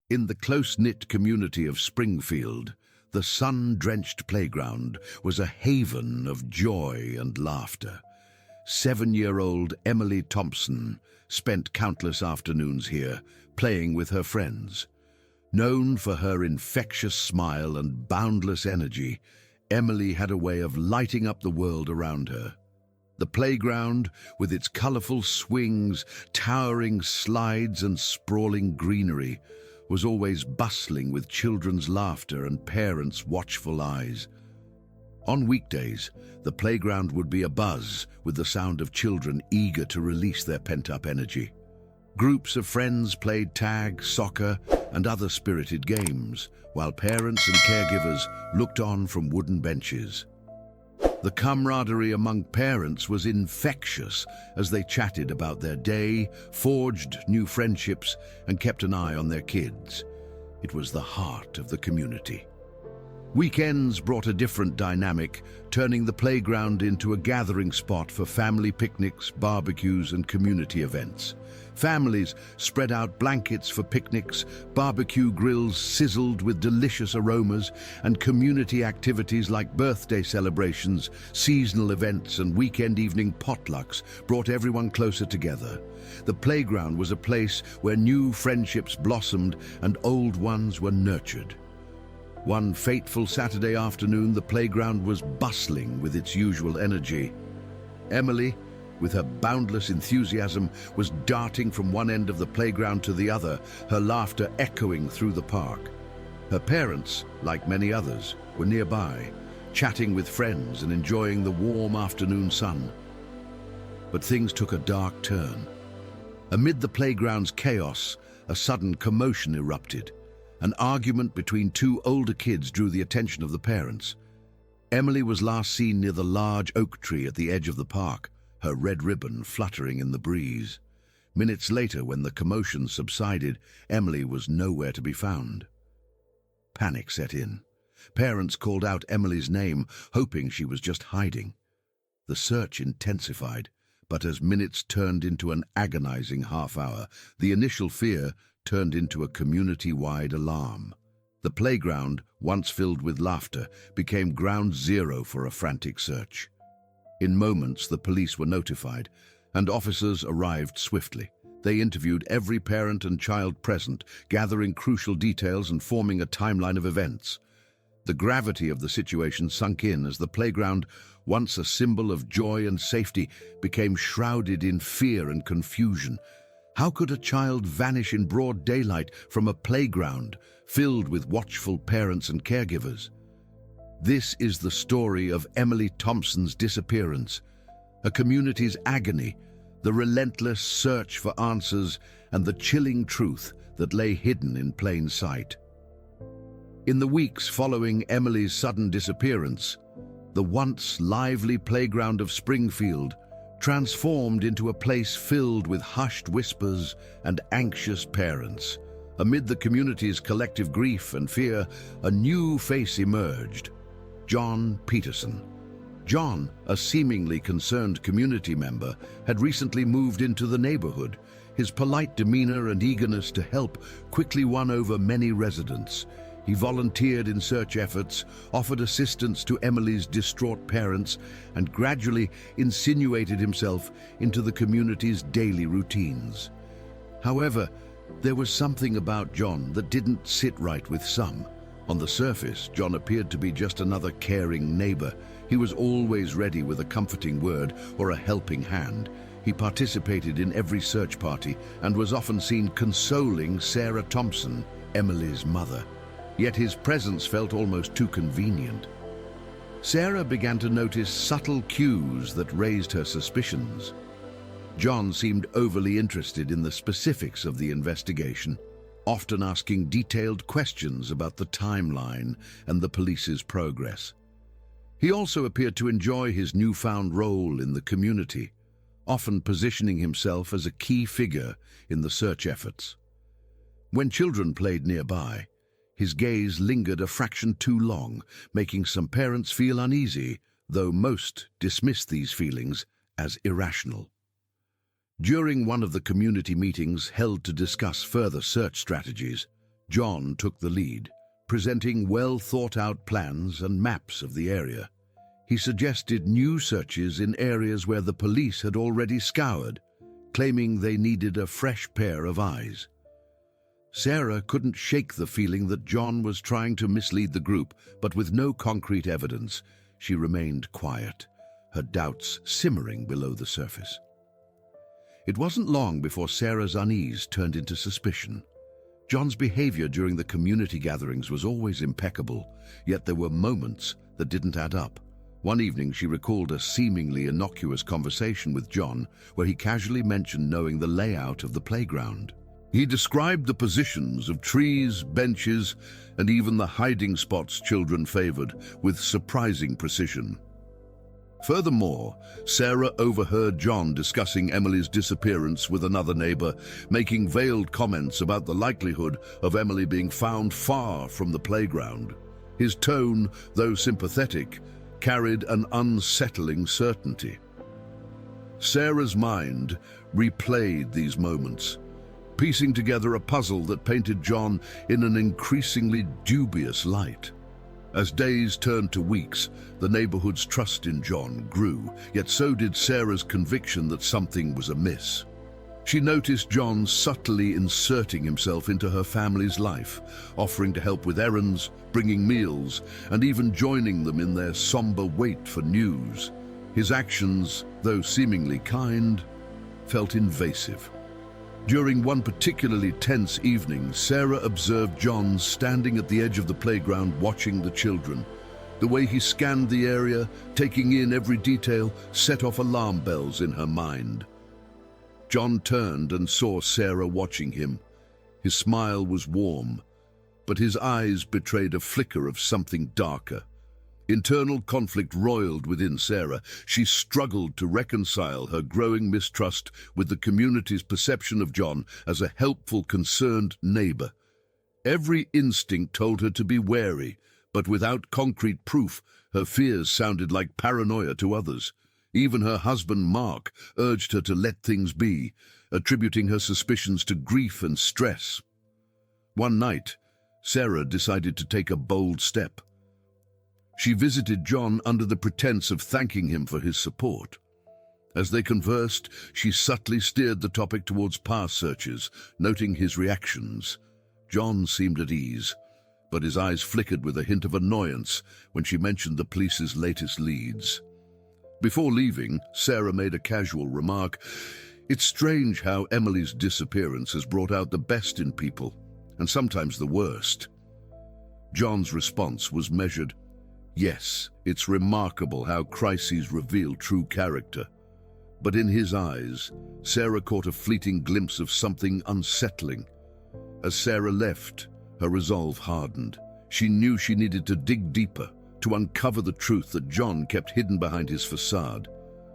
In the close-knit community of Springfield, the sun-drenched playground was a haven of joy and laughter. 7-year-old Emily Thompson spent countless afternoons here, playing with her friends. Known for her infectious smile and boundless energy, Emily had a way of lighting up the world around her. The playground, with its colorful swings, towering slides and sprawling greenery, was always bustling with children's laughter and parents' watchful eyes. On weekdays, the playground would be abuzz with the sound of children eager to release their pent-up energy. Groups of friends played tag, soccer, and other spirited games, while parents and caregivers looked on from wooden benches. The camaraderie among parents was infectious as they chatted about their day, forged new friendships, and kept an eye on their kids. It was the heart of the community. Weekends brought a different dynamic, turning the playground into a gathering spot for family picnics, barbecues, and community events. Families spread out blankets for picnics, barbecue grills sizzled with delicious aromas, and community activities like birthday celebrations, seasonal events, and weekend evening potlucks brought everyone closer together. The playground was a place where new friendships blossomed and old ones were nurtured. One fateful Saturday afternoon, the playground was bustling with its usual energy. Emily, with her boundless enthusiasm, was darting from one end of the playground to the other, her laughter echoing through the park. Her parents, like many others, were nearby, chatting with friends and enjoying the warm afternoon sun. But things took a dark turn. Amid the playground's chaos, a sudden commotion erupted. An argument between two older kids drew the attention of the parents. Emily was last seen near the large oak tree at the edge of the park, her red ribbon fluttering in the breeze. Minutes later, when the commotion subsided, Emily was nowhere to be found. Panic set in. Parents called out Emily's name, hoping she was just hiding. The search intensified, but as minutes turned into an agonizing half-hour, the initial fear turned into a community-wide alarm. The playground, once filled with laughter, became ground zero for a frantic search. In moments, the police were notified, and officers arrived swiftly. They interviewed every parent and child present, gathering crucial details and forming a timeline of events. The gravity of the situation sunk in as the playground, once a symbol of joy and safety, became shrouded in fear and confusion. How could a child vanish in broad daylight from a playground filled with watchful parents and caregivers? This is the story of Emily Thompson's disappearance, a community's agony, the relentless search for answers, and the chilling truth that lay hidden in plain sight. In the weeks following Emily's sudden disappearance, the once lively playground of Springfield transformed into a place filled with hushed whispers and anxious parents. Amid the community's collective grief and fear, a new face emerged: John Peterson. John, a seemingly concerned community member, had recently moved into the neighborhood. His polite demeanor and eagerness to help quickly won over many residents. He volunteered in search efforts, offered assistance to Emily's distraught parents, and gradually insinuated himself into the community's daily routines. However, there was something about John that didn't sit right with some. On the surface, John appeared to be just another caring neighbor. He was always ready with a comforting word or a helping hand. He participated in every search party and was often seen consoling Sarah Thompson, Emily's mother. Yet his presence felt almost too convenient. Sarah began to notice subtle cues that raised her suspicions. John seemed overly interested in the specifics of the investigation, often asking detailed questions about the timeline and the police's progress. He also appeared to enjoy his newfound role in the community, often positioning himself as a key figure in the search efforts. When children played nearby, his gaze lingered a fraction too long, making some parents feel uneasy, though most dismissed these feelings as irrational. During one of the community meetings held to discuss further search strategies, John took the lead, presenting well-thought-out plans and maps of the area. He suggested new searches in areas where the police had already scoured, claiming they needed a fresh pair of eyes. Sarah couldn't shake the feeling that John was trying to mislead the group, but with no concrete evidence, she remained quiet, her doubts simmering below the surface. It wasn't long before Sarah's unease turned into suspicion. John's behavior during the community gatherings was always impeccable, yet there were moments that didn't add up. One evening, she recalled a seemingly innocuous conversation with John where he casually mentioned knowing the layout of the playground. He described the positions of trees, benches, and even the hiding spots children favored with surprising precision. Furthermore, Sarah overheard John discussing Emily's disappearance with another neighbor, making veiled comments about the likelihood of Emily being found far from the playground. His tone, though sympathetic, carried an unsettling certainty. Sarah's mind replayed these moments, piecing together a puzzle that painted John in an increasingly dubious light. As days turned to weeks, the neighborhood's trust in John grew, yet so did Sarah's conviction that something was amiss. She noticed John subtly inserting himself into her family's life, offering to help with errands, bringing meals, and even joining them in their somber wait for news. His actions, though seemingly kind, felt invasive. During one particularly tense evening, Sarah observed John standing at the edge of the playground watching the children. The way he scanned the area, taking in every detail, set off alarm bells in her mind. John turned and saw Sarah watching him. His smile was warm, but his eyes betrayed a flicker of something darker. Internal conflict roiled within Sarah. She struggled to reconcile her growing mistrust with the community's perception of John as a helpful, concerned neighbor. Every instinct told her to be wary, but without concrete proof, her fears sounded like paranoia to others. Even her husband, Mark, urged her to let things be, attributing her suspicions to grief and stress. One night, Sarah decided to take a bold step. She visited John under the pretense of thanking him for his support. As they conversed, she subtly steered the topic towards past searches, noting his reactions. John seemed at ease, but his eyes flickered with a hint of annoyance when she mentioned the police's latest leads. Before leaving, Sarah made a casual remark. "It's strange how Emily's disappearance has brought out the best in people, and sometimes the worst." John's response was measured. "Yes, it's remarkable how crises reveal true character." But in his eyes, Sarah caught a fleeting glimpse of something unsettling. As Sarah left, her resolve hardened. She knew she needed to dig deeper, to uncover the truth that John kept hidden behind his facade.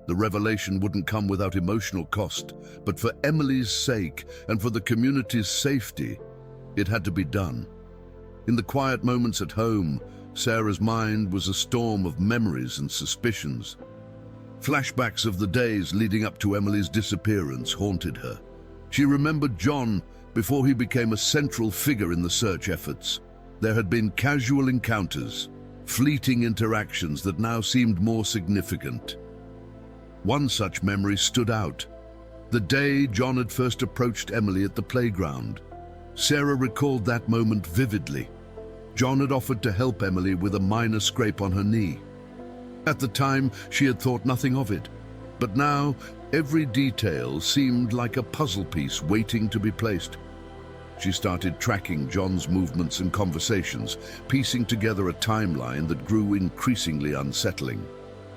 The revelation wouldn't come without emotional cost, but for Emily's sake and for the community's safety, it had to be done. In the quiet moments at home, Sarah's mind was a storm of memories and suspicions. Flashbacks of the days leading up to Emily's disappearance haunted her. She remembered John before he became a central figure in the search efforts. There had been casual encounters, fleeting interactions that now seemed more significant. One such memory stood out. The day John had first approached Emily at the playground. Sarah recalled that moment vividly. John had offered to help Emily with a minor scrape on her knee. At the time, she had thought nothing of it, but now every detail seemed like a puzzle piece waiting to be placed. She started tracking John's movements and conversations, piecing together a timeline that grew increasingly unsettling.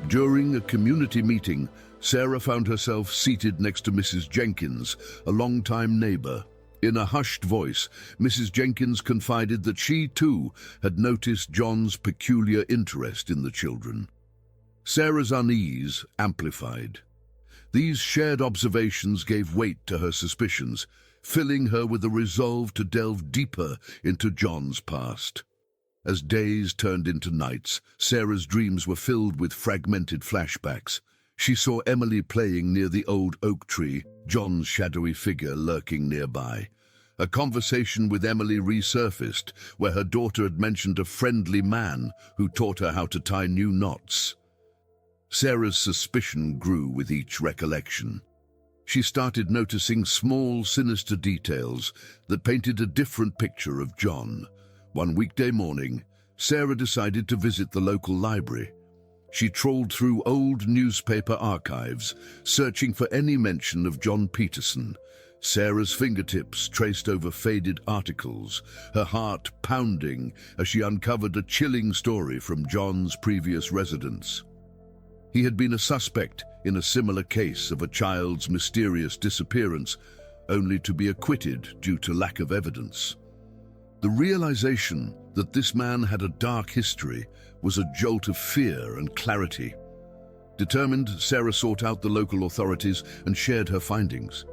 During a community meeting, Sarah found herself seated next to Mrs. Jenkins, a longtime neighbor. In a hushed voice, Mrs. Jenkins confided that she, too, had noticed John's peculiar interest in the children. Sarah's unease amplified. These shared observations gave weight to her suspicions, filling her with a resolve to delve deeper into John's past. As days turned into nights, Sarah's dreams were filled with fragmented flashbacks. She saw Emily playing near the old oak tree, John's shadowy figure lurking nearby. A conversation with Emily resurfaced, where her daughter had mentioned a friendly man who taught her how to tie new knots. Sarah's suspicion grew with each recollection. She started noticing small, sinister details that painted a different picture of John. One weekday morning, Sarah decided to visit the local library. She trawled through old newspaper archives, searching for any mention of John Peterson. Sarah's fingertips traced over faded articles, her heart pounding as she uncovered a chilling story from John's previous residence. He had been a suspect in a similar case of a child's mysterious disappearance, only to be acquitted due to lack of evidence. The realization that this man had a dark history was a jolt of fear and clarity. Determined, Sarah sought out the local authorities and shared her findings.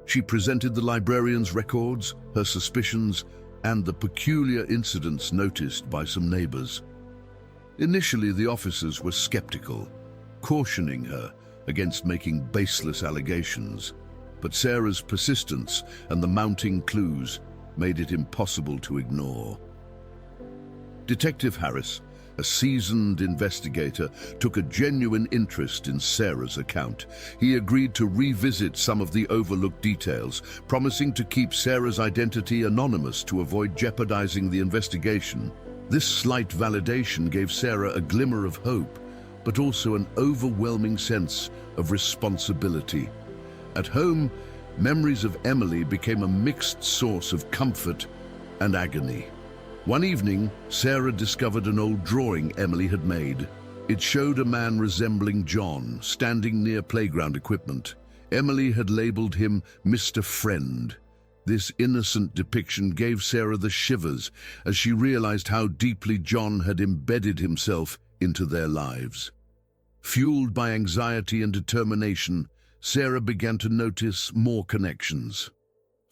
She presented the librarian's records, her suspicions, and the peculiar incidents noticed by some neighbors. Initially, the officers were skeptical, cautioning her against making baseless allegations, but Sarah's persistence and the mounting clues made it impossible to ignore. Detective Harris, a seasoned investigator, took a genuine interest in Sarah's account. He agreed to revisit some of the overlooked details, promising to keep Sarah's identity anonymous to avoid jeopardizing the investigation. This slight validation gave Sarah a glimmer of hope, but also an overwhelming sense of responsibility. At home, memories of Emily became a mixed source of comfort and agony. One evening, Sarah discovered an old drawing Emily had made. It showed a man resembling John, standing near playground equipment. Emily had labeled him Mr. Friend. This innocent depiction gave Sarah the shivers as she realized how deeply John had embedded himself into their lives. Fueled by anxiety and determination, Sarah began to notice more connections.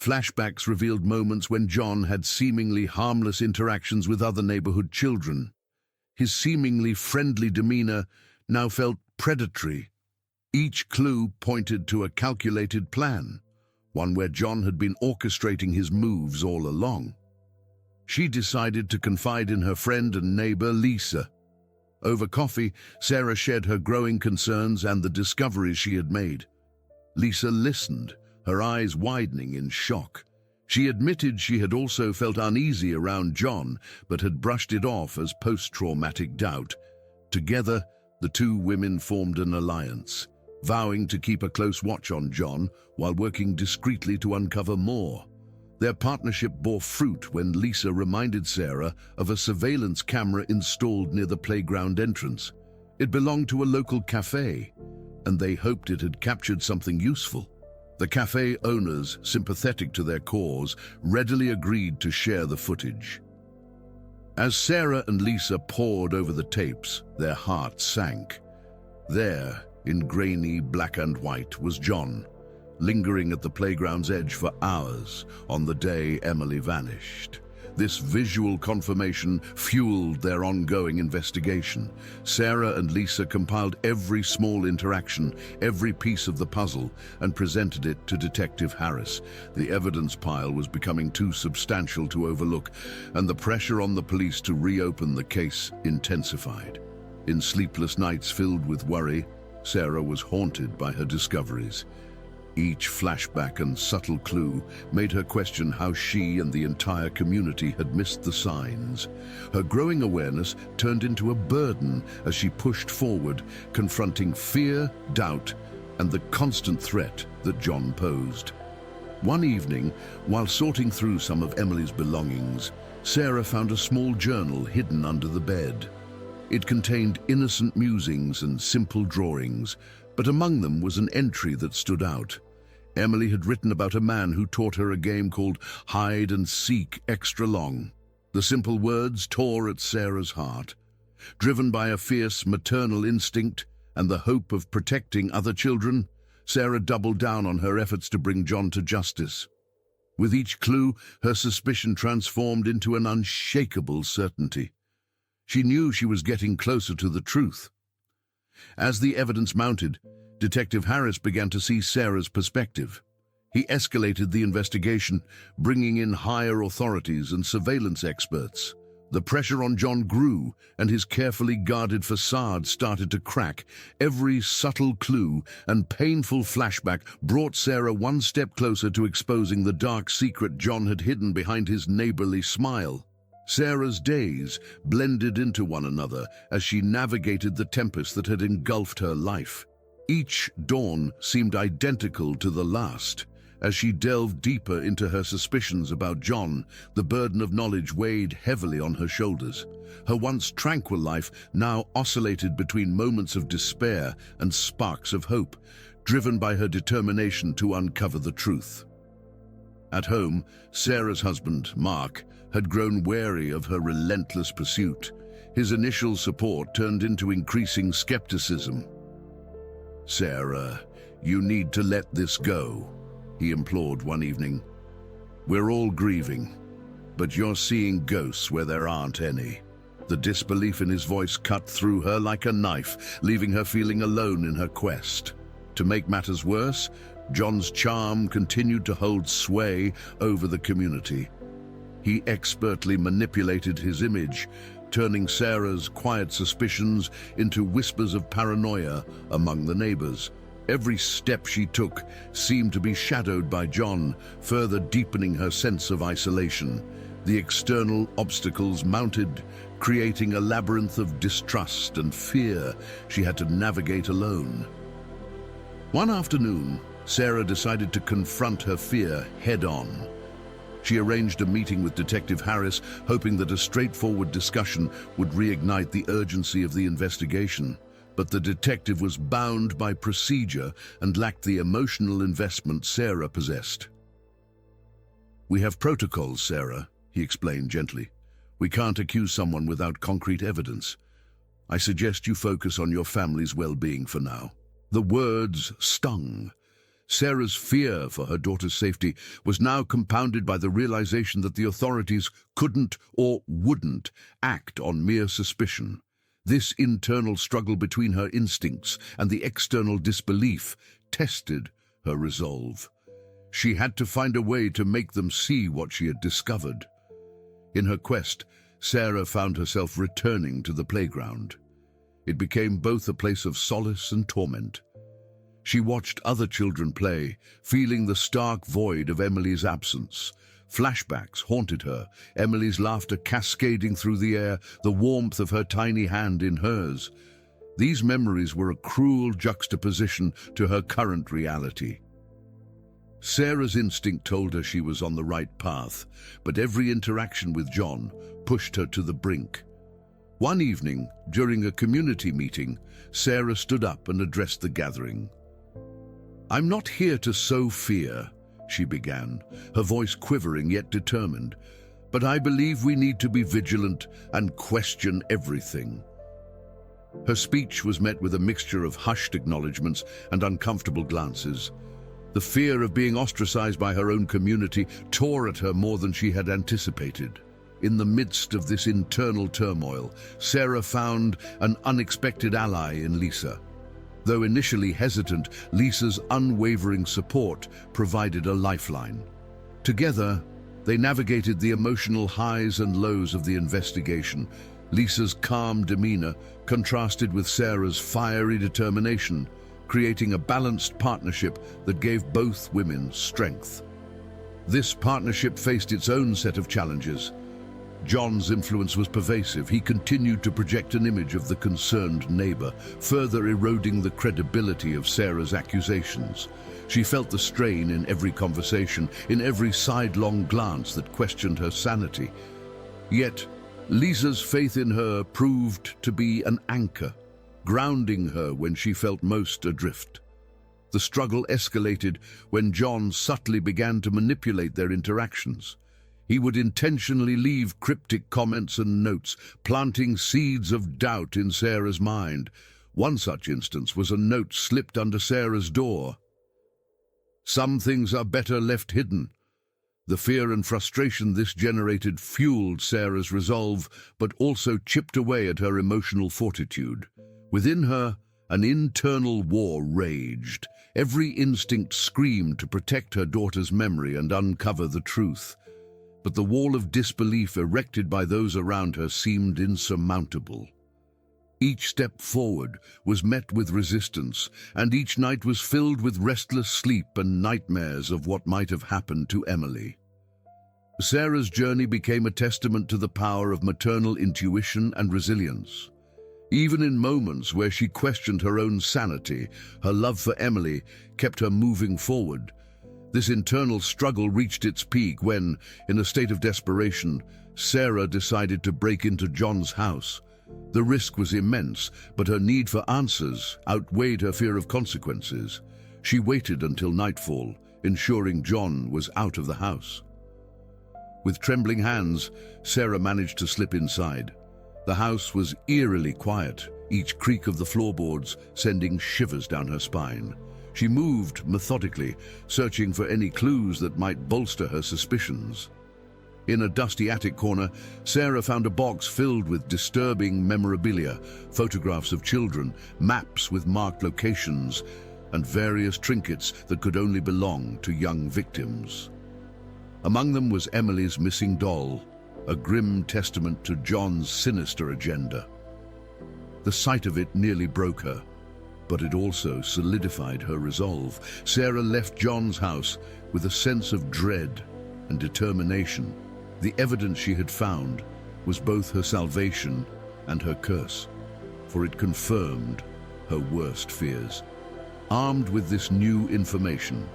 Flashbacks revealed moments when John had seemingly harmless interactions with other neighborhood children. His seemingly friendly demeanor now felt predatory. Each clue pointed to a calculated plan, one where John had been orchestrating his moves all along. She decided to confide in her friend and neighbor, Lisa. Over coffee, Sarah shared her growing concerns and the discoveries she had made. Lisa listened, her eyes widening in shock. She admitted she had also felt uneasy around John, but had brushed it off as post-traumatic doubt. Together, the two women formed an alliance, vowing to keep a close watch on John while working discreetly to uncover more. Their partnership bore fruit when Lisa reminded Sarah of a surveillance camera installed near the playground entrance. It belonged to a local cafe, and they hoped it had captured something useful. The cafe owners, sympathetic to their cause, readily agreed to share the footage. As Sarah and Lisa pored over the tapes, their hearts sank. There, in grainy black and white, was John, lingering at the playground's edge for hours on the day Emily vanished. This visual confirmation fueled their ongoing investigation. Sarah and Lisa compiled every small interaction, every piece of the puzzle, and presented it to Detective Harris. The evidence pile was becoming too substantial to overlook, and the pressure on the police to reopen the case intensified. In sleepless nights filled with worry, Sarah was haunted by her discoveries. Each flashback and subtle clue made her question how she and the entire community had missed the signs. Her growing awareness turned into a burden as she pushed forward, confronting fear, doubt, and the constant threat that John posed. One evening, while sorting through some of Emily's belongings, Sarah found a small journal hidden under the bed. It contained innocent musings and simple drawings, but among them was an entry that stood out. Emily had written about a man who taught her a game called hide and seek extra long. The simple words tore at Sarah's heart. Driven by a fierce maternal instinct and the hope of protecting other children, Sarah doubled down on her efforts to bring John to justice. With each clue, her suspicion transformed into an unshakable certainty. She knew she was getting closer to the truth. As the evidence mounted, Detective Harris began to see Sarah's perspective. He escalated the investigation, bringing in higher authorities and surveillance experts. The pressure on John grew, and his carefully guarded facade started to crack. Every subtle clue and painful flashback brought Sarah one step closer to exposing the dark secret John had hidden behind his neighborly smile. Sarah's days blended into one another as she navigated the tempest that had engulfed her life. Each dawn seemed identical to the last. As she delved deeper into her suspicions about John, the burden of knowledge weighed heavily on her shoulders. Her once tranquil life now oscillated between moments of despair and sparks of hope, driven by her determination to uncover the truth. At home, Sarah's husband, Mark, had grown wary of her relentless pursuit. His initial support turned into increasing skepticism. "Sarah, you need to let this go," he implored one evening. "We're all grieving, but you're seeing ghosts where there aren't any." The disbelief in his voice cut through her like a knife, leaving her feeling alone in her quest. To make matters worse, John's charm continued to hold sway over the community. He expertly manipulated his image, turning Sarah's quiet suspicions into whispers of paranoia among the neighbors. Every step she took seemed to be shadowed by John, further deepening her sense of isolation. The external obstacles mounted, creating a labyrinth of distrust and fear she had to navigate alone. One afternoon, Sarah decided to confront her fear head-on. She arranged a meeting with Detective Harris, hoping that a straightforward discussion would reignite the urgency of the investigation. But the detective was bound by procedure and lacked the emotional investment Sarah possessed. "We have protocols, Sarah," he explained gently. "We can't accuse someone without concrete evidence. I suggest you focus on your family's well-being for now." The words stung. Sarah's fear for her daughter's safety was now compounded by the realization that the authorities couldn't or wouldn't act on mere suspicion. This internal struggle between her instincts and the external disbelief tested her resolve. She had to find a way to make them see what she had discovered. In her quest, Sarah found herself returning to the playground. It became both a place of solace and torment. She watched other children play, feeling the stark void of Emily's absence. Flashbacks haunted her, Emily's laughter cascading through the air, the warmth of her tiny hand in hers. These memories were a cruel juxtaposition to her current reality. Sarah's instinct told her she was on the right path, but every interaction with John pushed her to the brink. One evening, during a community meeting, Sarah stood up and addressed the gathering. "I'm not here to sow fear," she began, her voice quivering yet determined, "but I believe we need to be vigilant and question everything." Her speech was met with a mixture of hushed acknowledgements and uncomfortable glances. The fear of being ostracized by her own community tore at her more than she had anticipated. In the midst of this internal turmoil, Sarah found an unexpected ally in Lisa. Though initially hesitant, Lisa's unwavering support provided a lifeline. Together, they navigated the emotional highs and lows of the investigation. Lisa's calm demeanor contrasted with Sarah's fiery determination, creating a balanced partnership that gave both women strength. This partnership faced its own set of challenges. John's influence was pervasive. He continued to project an image of the concerned neighbor, further eroding the credibility of Sarah's accusations. She felt the strain in every conversation, in every sidelong glance that questioned her sanity. Yet, Lisa's faith in her proved to be an anchor, grounding her when she felt most adrift. The struggle escalated when John subtly began to manipulate their interactions. He would intentionally leave cryptic comments and notes, planting seeds of doubt in Sarah's mind. One such instance was a note slipped under Sarah's door. "Some things are better left hidden." The fear and frustration this generated fueled Sarah's resolve, but also chipped away at her emotional fortitude. Within her, an internal war raged. Every instinct screamed to protect her daughter's memory and uncover the truth. But the wall of disbelief erected by those around her seemed insurmountable. Each step forward was met with resistance, and each night was filled with restless sleep and nightmares of what might have happened to Emily. Sarah's journey became a testament to the power of maternal intuition and resilience. Even in moments where she questioned her own sanity, her love for Emily kept her moving forward. This internal struggle reached its peak when, in a state of desperation, Sarah decided to break into John's house. The risk was immense, but her need for answers outweighed her fear of consequences. She waited until nightfall, ensuring John was out of the house. With trembling hands, Sarah managed to slip inside. The house was eerily quiet, each creak of the floorboards sending shivers down her spine. She moved methodically, searching for any clues that might bolster her suspicions. In a dusty attic corner, Sarah found a box filled with disturbing memorabilia, photographs of children, maps with marked locations, and various trinkets that could only belong to young victims. Among them was Emily's missing doll, a grim testament to John's sinister agenda. The sight of it nearly broke her, but it also solidified her resolve. Sarah left John's house with a sense of dread and determination. The evidence she had found was both her salvation and her curse, for it confirmed her worst fears. Armed with this new information,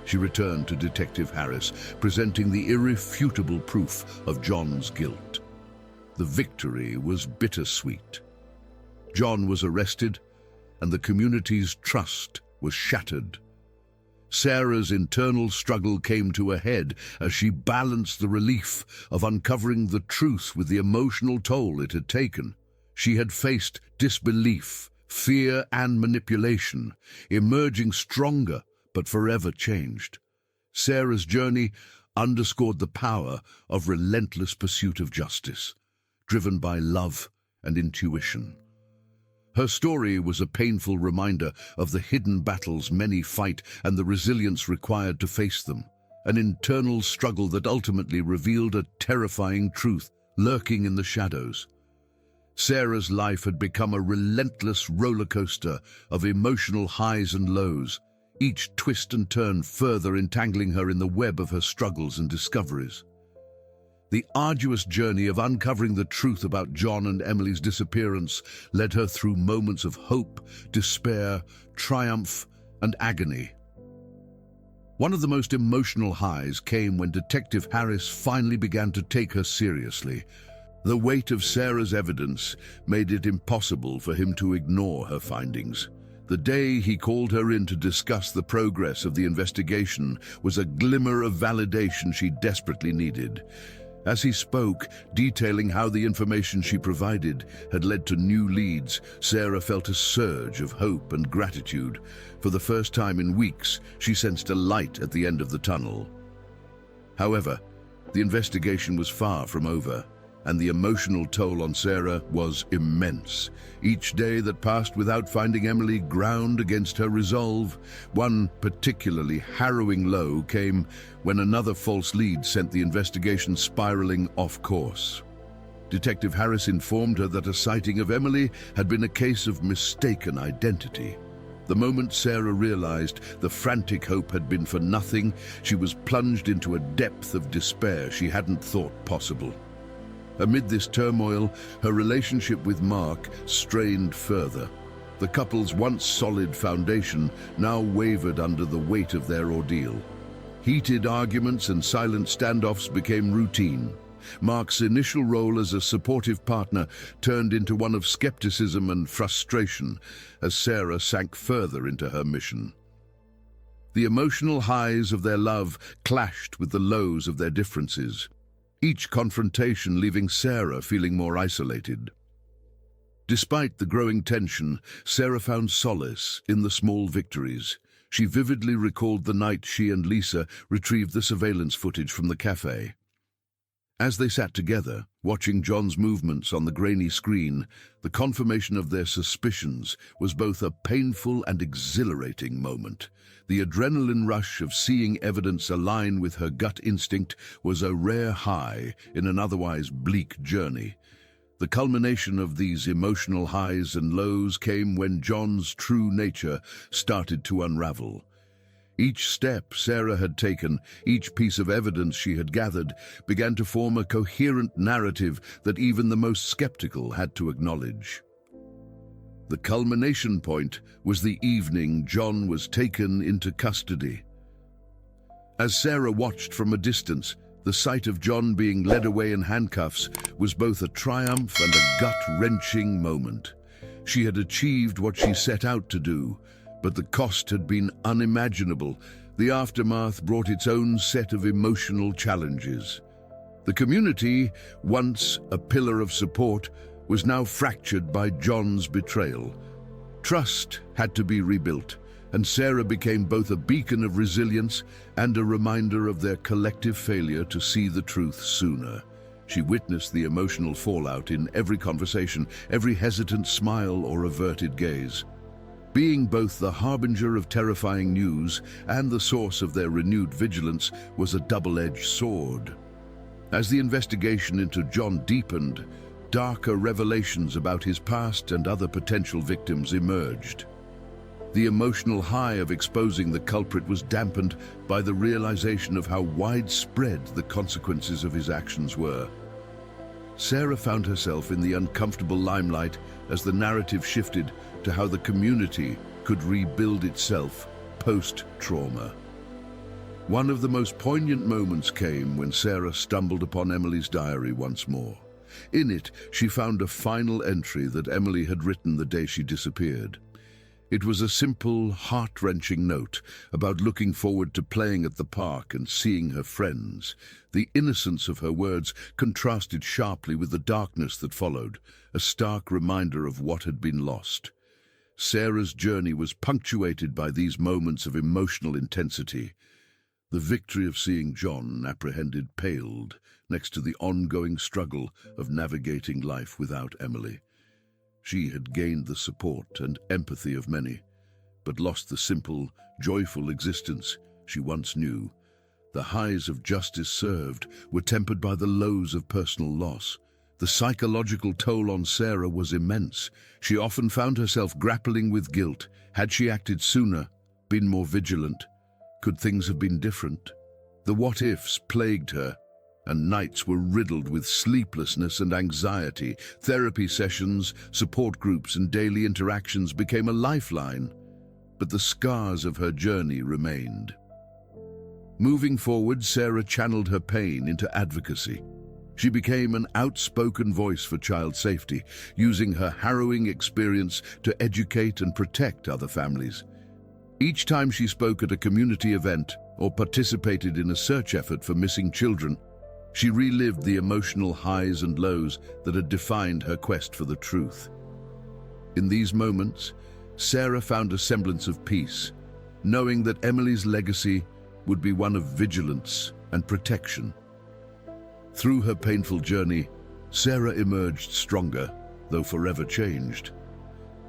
she returned to Detective Harris, presenting the irrefutable proof of John's guilt. The victory was bittersweet. John was arrested, and the community's trust was shattered. Sarah's internal struggle came to a head as she balanced the relief of uncovering the truth with the emotional toll it had taken. She had faced disbelief, fear, and manipulation, emerging stronger but forever changed. Sarah's journey underscored the power of relentless pursuit of justice, driven by love and intuition. Her story was a painful reminder of the hidden battles many fight and the resilience required to face them, an internal struggle that ultimately revealed a terrifying truth lurking in the shadows. Sarah's life had become a relentless roller coaster of emotional highs and lows, each twist and turn further entangling her in the web of her struggles and discoveries. The arduous journey of uncovering the truth about John and Emily's disappearance led her through moments of hope, despair, triumph, and agony. One of the most emotional highs came when Detective Harris finally began to take her seriously. The weight of Sarah's evidence made it impossible for him to ignore her findings. The day he called her in to discuss the progress of the investigation was a glimmer of validation she desperately needed. As he spoke, detailing how the information she provided had led to new leads, Sarah felt a surge of hope and gratitude. For the first time in weeks, she sensed a light at the end of the tunnel. However, the investigation was far from over, and the emotional toll on Sarah was immense. Each day that passed without finding Emily ground against her resolve. One particularly harrowing low came when another false lead sent the investigation spiraling off course. Detective Harris informed her that a sighting of Emily had been a case of mistaken identity. The moment Sarah realized the frantic hope had been for nothing, she was plunged into a depth of despair she hadn't thought possible. Amid this turmoil, her relationship with Mark strained further. The couple's once solid foundation now wavered under the weight of their ordeal. Heated arguments and silent standoffs became routine. Mark's initial role as a supportive partner turned into one of skepticism and frustration as Sarah sank further into her mission. The emotional highs of their love clashed with the lows of their differences, each confrontation leaving Sarah feeling more isolated. Despite the growing tension, Sarah found solace in the small victories. She vividly recalled the night she and Lisa retrieved the surveillance footage from the cafe. As they sat together, watching John's movements on the grainy screen, the confirmation of their suspicions was both a painful and exhilarating moment. The adrenaline rush of seeing evidence align with her gut instinct was a rare high in an otherwise bleak journey. The culmination of these emotional highs and lows came when John's true nature started to unravel. Each step Sarah had taken, each piece of evidence she had gathered, began to form a coherent narrative that even the most skeptical had to acknowledge. The culmination point was the evening John was taken into custody. As Sarah watched from a distance, the sight of John being led away in handcuffs was both a triumph and a gut-wrenching moment. She had achieved what she set out to do, but the cost had been unimaginable. The aftermath brought its own set of emotional challenges. The community, once a pillar of support, was now fractured by John's betrayal. Trust had to be rebuilt, and Sarah became both a beacon of resilience and a reminder of their collective failure to see the truth sooner. She witnessed the emotional fallout in every conversation, every hesitant smile or averted gaze. Being both the harbinger of terrifying news and the source of their renewed vigilance was a double-edged sword. As the investigation into John deepened, darker revelations about his past and other potential victims emerged. The emotional high of exposing the culprit was dampened by the realization of how widespread the consequences of his actions were. Sarah found herself in the uncomfortable limelight as the narrative shifted to how the community could rebuild itself post-trauma. One of the most poignant moments came when Sarah stumbled upon Emily's diary once more. In it, she found a final entry that Emily had written the day she disappeared. It was a simple, heart-wrenching note about looking forward to playing at the park and seeing her friends. The innocence of her words contrasted sharply with the darkness that followed, a stark reminder of what had been lost. Sarah's journey was punctuated by these moments of emotional intensity. The victory of seeing John apprehended paled next to the ongoing struggle of navigating life without Emily. She had gained the support and empathy of many, but lost the simple, joyful existence she once knew. The highs of justice served were tempered by the lows of personal loss. The psychological toll on Sarah was immense. She often found herself grappling with guilt. Had she acted sooner, been more vigilant? Could things have been different? The what-ifs plagued her, and nights were riddled with sleeplessness and anxiety. Therapy sessions, support groups, and daily interactions became a lifeline, but the scars of her journey remained. Moving forward, Sarah channeled her pain into advocacy. She became an outspoken voice for child safety, using her harrowing experience to educate and protect other families. Each time she spoke at a community event or participated in a search effort for missing children, she relived the emotional highs and lows that had defined her quest for the truth. In these moments, Sarah found a semblance of peace, knowing that Emily's legacy would be one of vigilance and protection. Through her painful journey, Sarah emerged stronger, though forever changed.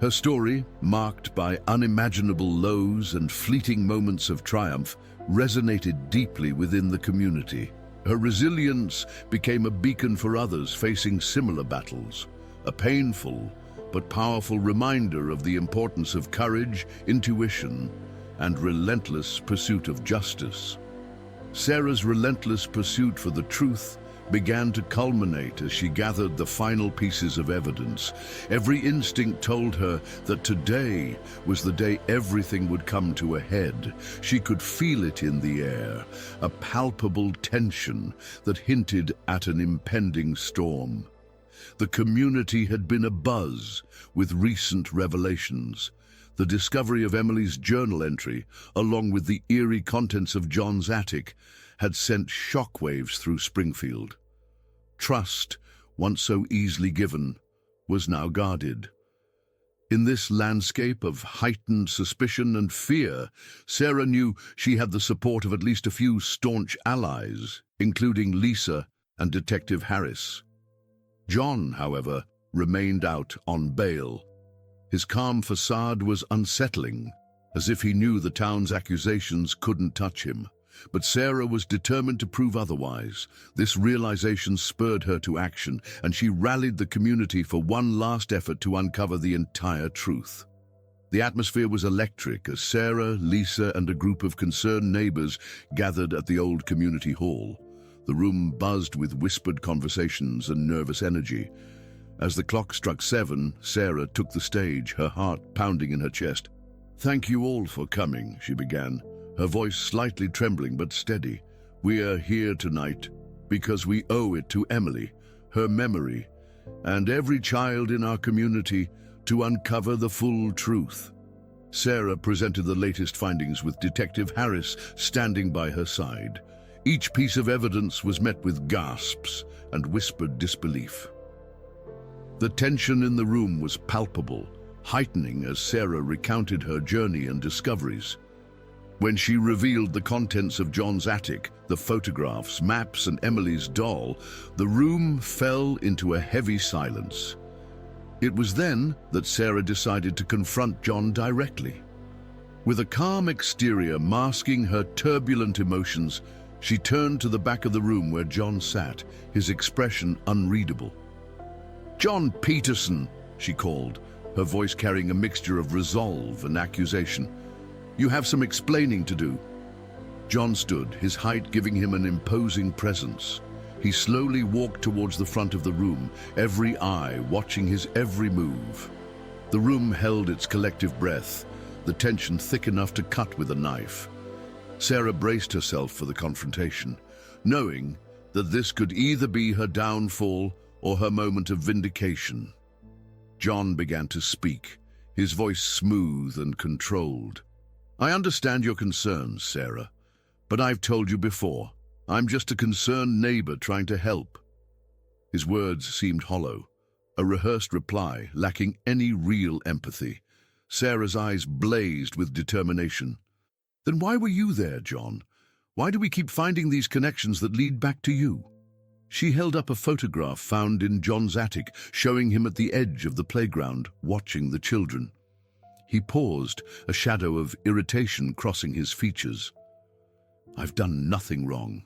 Her story, marked by unimaginable lows and fleeting moments of triumph, resonated deeply within the community. Her resilience became a beacon for others facing similar battles, a painful but powerful reminder of the importance of courage, intuition, and relentless pursuit of justice. Sarah's relentless pursuit for the truth began to culminate as she gathered the final pieces of evidence. Every instinct told her that today was the day everything would come to a head. She could feel it in the air, a palpable tension that hinted at an impending storm. The community had been abuzz with recent revelations. The discovery of Emily's journal entry, along with the eerie contents of John's attic, had sent shockwaves through Springfield. Trust, once so easily given, was now guarded. In this landscape of heightened suspicion and fear, Sarah knew she had the support of at least a few staunch allies, including Lisa, and Detective Harris. John, however, remained out on bail. His calm facade was unsettling, as if he knew the town's accusations couldn't touch him. But Sarah was determined to prove otherwise. This realization spurred her to action, and she rallied the community for one last effort to uncover the entire truth. The atmosphere was electric as Sarah, Lisa, and a group of concerned neighbors gathered at the old community hall. The room buzzed with whispered conversations and nervous energy. As the clock struck 7, Sarah took the stage, her heart pounding in her chest. "Thank you all for coming," she began, her voice slightly trembling but steady. "We are here tonight because we owe it to Emily, her memory, and every child in our community to uncover the full truth." Sarah presented the latest findings with Detective Harris standing by her side. Each piece of evidence was met with gasps and whispered disbelief. The tension in the room was palpable, heightening as Sarah recounted her journey and discoveries. When she revealed the contents of John's attic, the photographs, maps, and Emily's doll, the room fell into a heavy silence. It was then that Sarah decided to confront John directly. With a calm exterior masking her turbulent emotions, she turned to the back of the room where John sat, his expression unreadable. "John Peterson," she called, her voice carrying a mixture of resolve and accusation. "You have some explaining to do." John stood, his height giving him an imposing presence. He slowly walked towards the front of the room, every eye watching his every move. The room held its collective breath, the tension thick enough to cut with a knife. Sarah braced herself for the confrontation, knowing that this could either be her downfall or her moment of vindication. John began to speak, his voice smooth and controlled. "I understand your concerns, Sarah, but I've told you before, I'm just a concerned neighbor trying to help." His words seemed hollow, a rehearsed reply lacking any real empathy. Sarah's eyes blazed with determination. "Then why were you there, John? Why do we keep finding these connections that lead back to you?" She held up a photograph found in John's attic, showing him at the edge of the playground, watching the children. He paused, a shadow of irritation crossing his features. "I've done nothing wrong.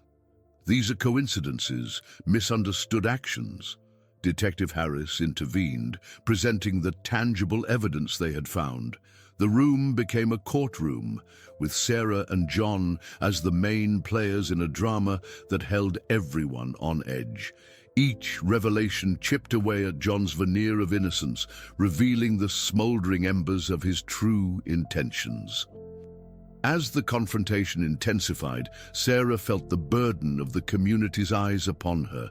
These are coincidences, misunderstood actions." Detective Harris intervened, presenting the tangible evidence they had found. The room became a courtroom, with Sarah and John as the main players in a drama that held everyone on edge. Each revelation chipped away at John's veneer of innocence, revealing the smoldering embers of his true intentions. As the confrontation intensified, Sarah felt the burden of the community's eyes upon her.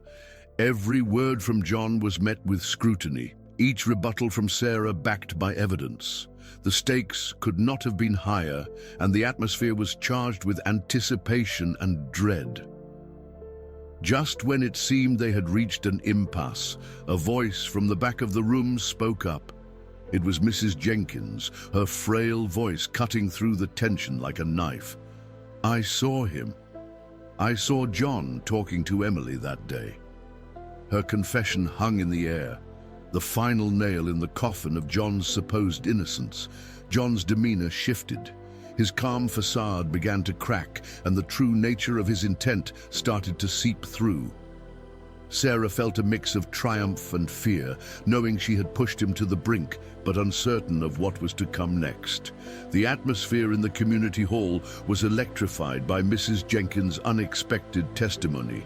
Every word from John was met with scrutiny, each rebuttal from Sarah backed by evidence. The stakes could not have been higher, and the atmosphere was charged with anticipation and dread. Just when it seemed they had reached an impasse, a voice from the back of the room spoke up. It was Mrs. Jenkins, her frail voice cutting through the tension like a knife. "I saw him. I saw John talking to Emily that day." Her confession hung in the air, the final nail in the coffin of John's supposed innocence. John's demeanor shifted. His calm facade began to crack, and the true nature of his intent started to seep through. Sarah felt a mix of triumph and fear, knowing she had pushed him to the brink, but uncertain of what was to come next. The atmosphere in the community hall was electrified by Mrs. Jenkins' unexpected testimony.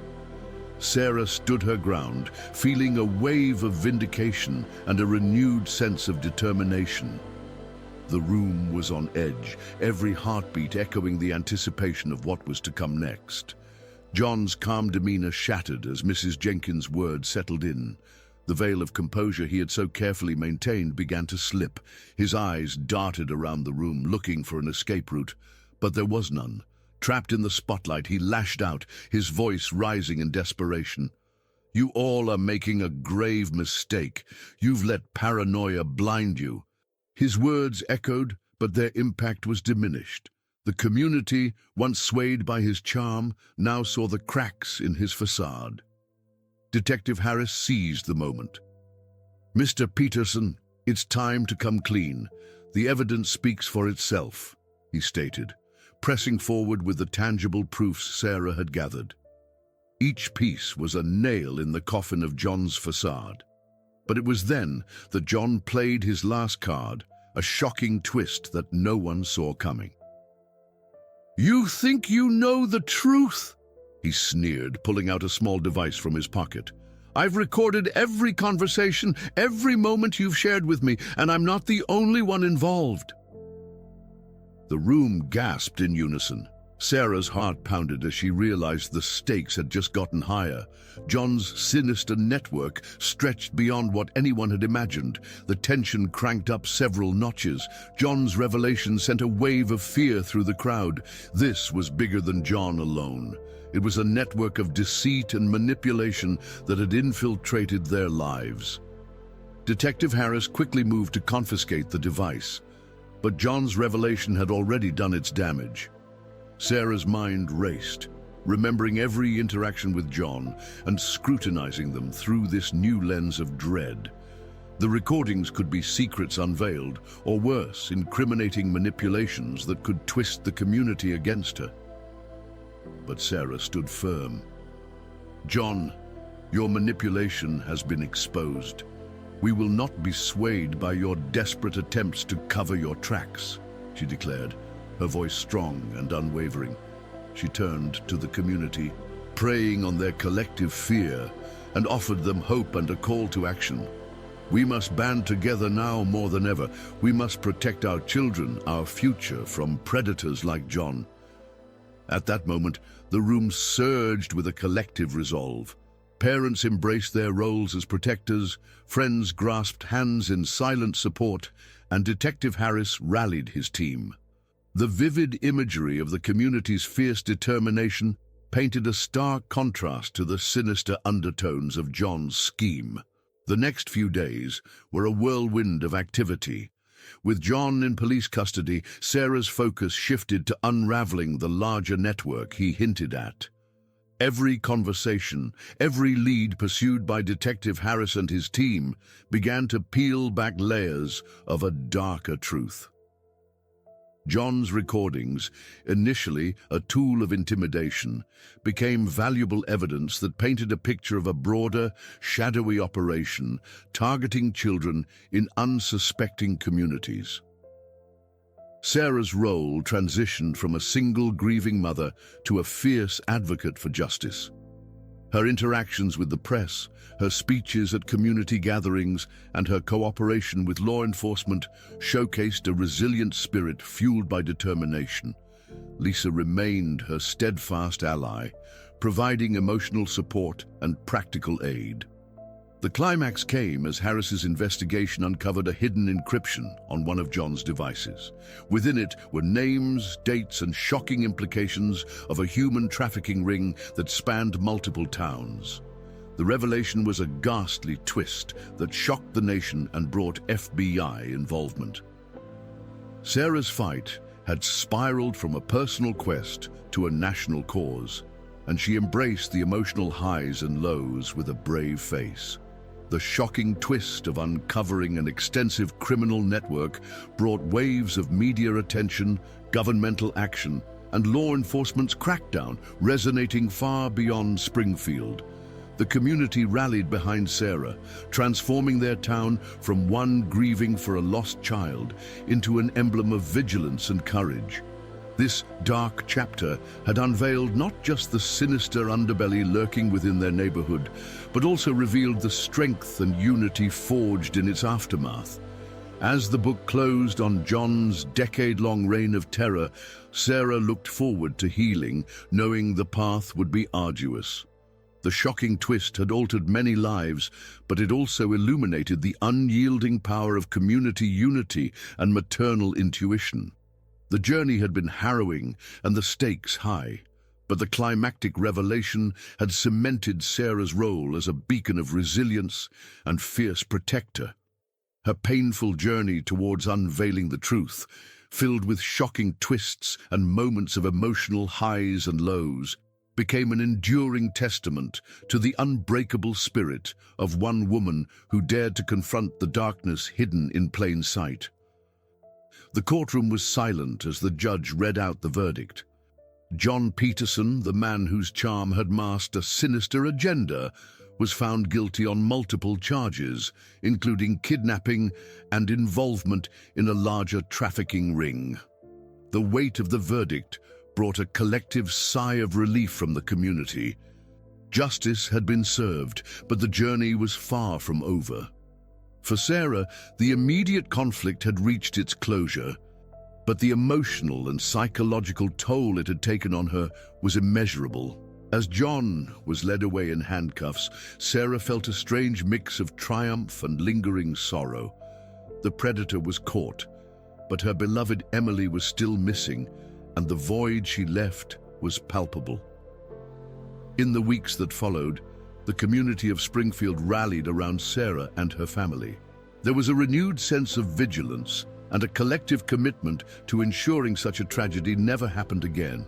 Sarah stood her ground, feeling a wave of vindication and a renewed sense of determination. The room was on edge, every heartbeat echoing the anticipation of what was to come next. John's calm demeanor shattered as Mrs. Jenkins' words settled in. The veil of composure he had so carefully maintained began to slip. His eyes darted around the room, looking for an escape route, but there was none. Trapped in the spotlight, he lashed out, his voice rising in desperation. "You all are making a grave mistake. You've let paranoia blind you." His words echoed, but their impact was diminished. The community, once swayed by his charm, now saw the cracks in his facade. Detective Harris seized the moment. "Mr. Peterson, it's time to come clean. The evidence speaks for itself," he stated, pressing forward with the tangible proofs Sarah had gathered. Each piece was a nail in the coffin of John's facade. But it was then that John played his last card, a shocking twist that no one saw coming. "You think you know the truth?" he sneered, pulling out a small device from his pocket. "I've recorded every conversation, every moment you've shared with me, and I'm not the only one involved." The room gasped in unison. Sarah's heart pounded as she realized the stakes had just gotten higher. John's sinister network stretched beyond what anyone had imagined. The tension cranked up several notches. John's revelation sent a wave of fear through the crowd. This was bigger than John alone. It was a network of deceit and manipulation that had infiltrated their lives. Detective Harris quickly moved to confiscate the device, but John's revelation had already done its damage. Sarah's mind raced, remembering every interaction with John and scrutinizing them through this new lens of dread. The recordings could be secrets unveiled, or worse, incriminating manipulations that could twist the community against her. But Sarah stood firm. "John, your manipulation has been exposed. We will not be swayed by your desperate attempts to cover your tracks," she declared, her voice strong and unwavering. She turned to the community, preying on their collective fear, and offered them hope and a call to action. "We must band together now more than ever. We must protect our children, our future, from predators like John." At that moment, the room surged with a collective resolve. Parents embraced their roles as protectors, friends grasped hands in silent support, and Detective Harris rallied his team. The vivid imagery of the community's fierce determination painted a stark contrast to the sinister undertones of John's scheme. The next few days were a whirlwind of activity. With John in police custody, Sarah's focus shifted to unraveling the larger network he hinted at. Every conversation, every lead pursued by Detective Harris and his team began to peel back layers of a darker truth. John's recordings, initially a tool of intimidation, became valuable evidence that painted a picture of a broader, shadowy operation targeting children in unsuspecting communities. Sarah's role transitioned from a single grieving mother to a fierce advocate for justice. Her interactions with the press, her speeches at community gatherings, and her cooperation with law enforcement showcased a resilient spirit fueled by determination. Lisa remained her steadfast ally, providing emotional support and practical aid. The climax came as Harris's investigation uncovered a hidden encryption on one of John's devices. Within it were names, dates, and shocking implications of a human trafficking ring that spanned multiple towns. The revelation was a ghastly twist that shocked the nation and brought FBI involvement. Sarah's fight had spiraled from a personal quest to a national cause, and she embraced the emotional highs and lows with a brave face. The shocking twist of uncovering an extensive criminal network brought waves of media attention, governmental action, and law enforcement's crackdown, resonating far beyond Springfield. The community rallied behind Sarah, transforming their town from one grieving for a lost child into an emblem of vigilance and courage. This dark chapter had unveiled not just the sinister underbelly lurking within their neighborhood, but also revealed the strength and unity forged in its aftermath. As the book closed on John's decade-long reign of terror, Sarah looked forward to healing, knowing the path would be arduous. The shocking twist had altered many lives, but it also illuminated the unyielding power of community unity and maternal intuition. The journey had been harrowing and the stakes high, but the climactic revelation had cemented Sarah's role as a beacon of resilience and fierce protector. Her painful journey towards unveiling the truth, filled with shocking twists and moments of emotional highs and lows, became an enduring testament to the unbreakable spirit of one woman who dared to confront the darkness hidden in plain sight. The courtroom was silent as the judge read out the verdict. John Peterson, the man whose charm had masked a sinister agenda, was found guilty on multiple charges, including kidnapping and involvement in a larger trafficking ring. The weight of the verdict brought a collective sigh of relief from the community. Justice had been served, but the journey was far from over. For Sarah, the immediate conflict had reached its closure, but the emotional and psychological toll it had taken on her was immeasurable. As John was led away in handcuffs, Sarah felt a strange mix of triumph and lingering sorrow. The predator was caught, but her beloved Emily was still missing, and the void she left was palpable. In the weeks that followed, the community of Springfield rallied around Sarah and her family. There was a renewed sense of vigilance and a collective commitment to ensuring such a tragedy never happened again.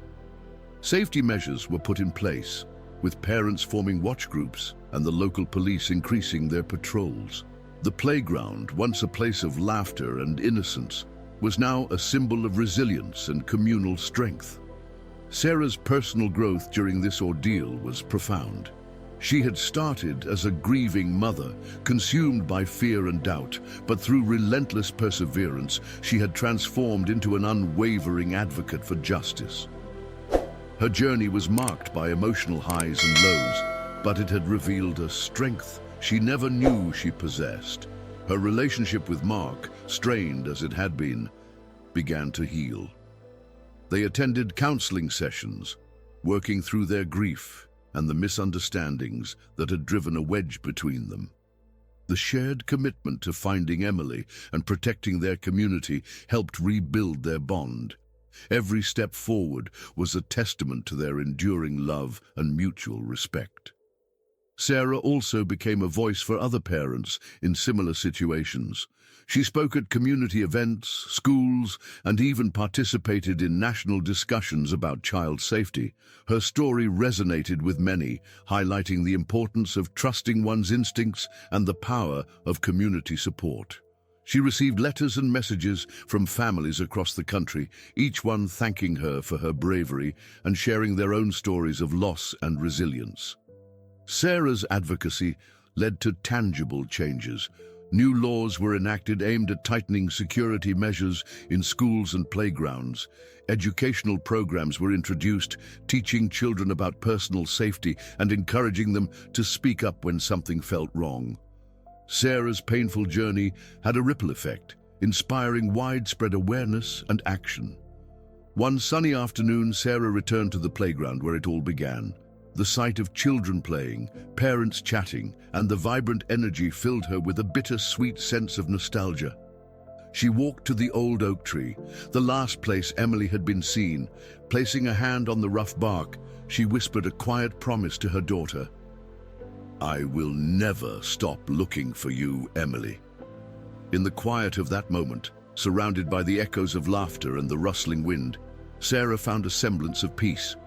Safety measures were put in place, with parents forming watch groups and the local police increasing their patrols. The playground, once a place of laughter and innocence, was now a symbol of resilience and communal strength. Sarah's personal growth during this ordeal was profound. She had started as a grieving mother, consumed by fear and doubt, but through relentless perseverance, she had transformed into an unwavering advocate for justice. Her journey was marked by emotional highs and lows, but it had revealed a strength she never knew she possessed. Her relationship with Mark, strained as it had been, began to heal. They attended counseling sessions, working through their grief and the misunderstandings that had driven a wedge between them. The shared commitment to finding Emily and protecting their community helped rebuild their bond. Every step forward was a testament to their enduring love and mutual respect. Sarah also became a voice for other parents in similar situations. She spoke at community events, schools, and even participated in national discussions about child safety. Her story resonated with many, highlighting the importance of trusting one's instincts and the power of community support. She received letters and messages from families across the country, each one thanking her for her bravery and sharing their own stories of loss and resilience. Sarah's advocacy led to tangible changes. New laws were enacted aimed at tightening security measures in schools and playgrounds. Educational programs were introduced, teaching children about personal safety and encouraging them to speak up when something felt wrong. Sarah's painful journey had a ripple effect, inspiring widespread awareness and action. One sunny afternoon, Sarah returned to the playground where it all began. The sight of children playing, parents chatting, and the vibrant energy filled her with a bittersweet sense of nostalgia. She walked to the old oak tree, the last place Emily had been seen. Placing a hand on the rough bark, she whispered a quiet promise to her daughter. "I will never stop looking for you, Emily." In the quiet of that moment, surrounded by the echoes of laughter and the rustling wind, Sarah found a semblance of peace.